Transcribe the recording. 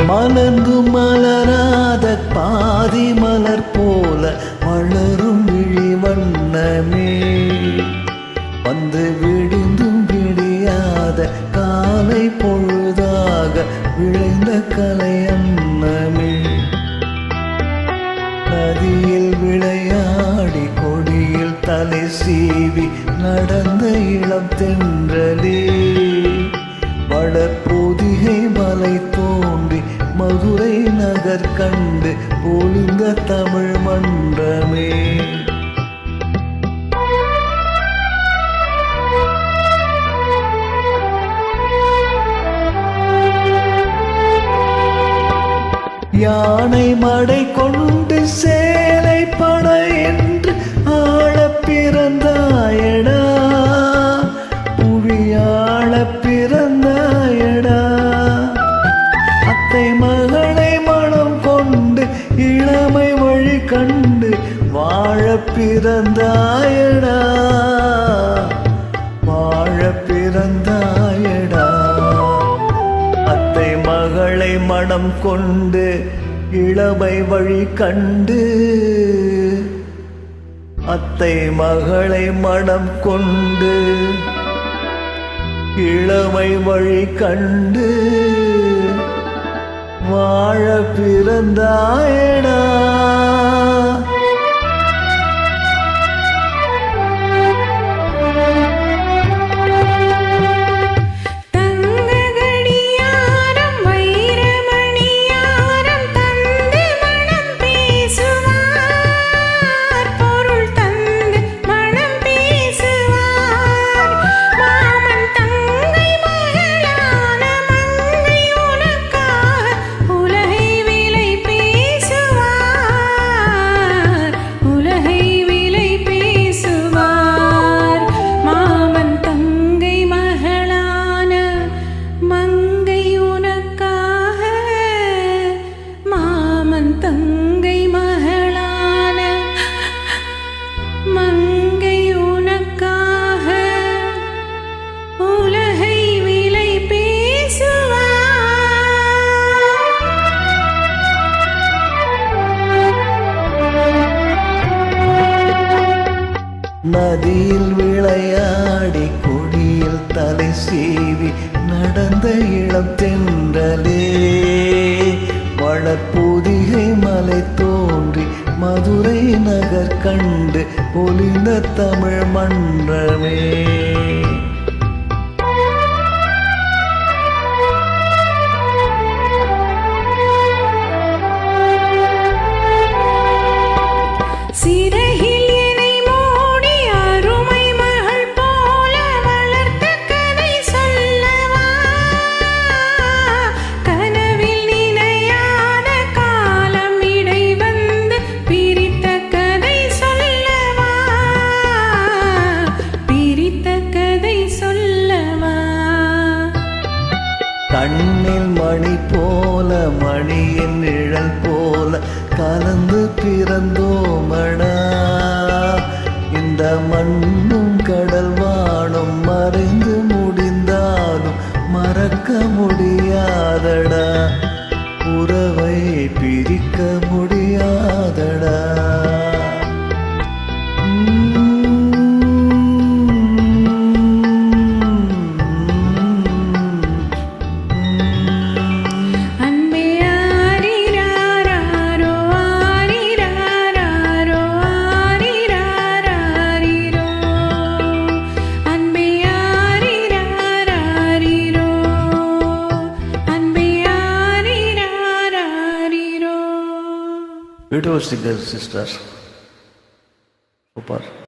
மலர்ந்து மலராத பாதி மலர் போல வளரும் விழி வண்ணமே, வந்து விடிந்தும் விடியாத காலை பொழுதாக விளைந்த கலை அன்னமே. நதியில் விளையாடி கொடியில் தலை சீவி நடந்த இளம் தென்றலே, வளர்பொதிகை மலை தோன்றி மதுரை நகர் கண்டு பொழிந்த தமிழ் மன்றமே. யானை மடை கொண்டு சேலை பட என்று ஆள பிறந்தாயடா, புவியாள பிறந்தாயடா. அத்தை மகளை மனம் கொண்டு இளமை வழி கண்டு வாழ பிறந்தாயடா, வாழ பிறந்தாயடா. அத்தை மகளை மனம் கொண்டு இளமை வழி கண்டு, அத்தை மகளை மனம் கொண்டு இளமை வழி கண்டு வாழ பிறந்தாயடா. தங்கை மகளான மங்கை உனக்காக உலகை விலை பேசுவார். நதியில் விளையாடி கொடியில் தலை சீவி நடந்த இளம் தென்றலே, வளர்பொதிகை மலை தோன்றி மதுரை நகர் கண்டு பொழிந்த தமிழ் மன்றமே. கண்ணில் மணி போல மணியின் நிழல் போல கலந்து பிறந்தோமடா, இந்த மண்ணும் கடல் வானும் மறைந்து முடிந்தாலும் மறக்க முடியாதடா, உறவை பிரிக்க முடியாதடா. Beautiful singer, sister. Super.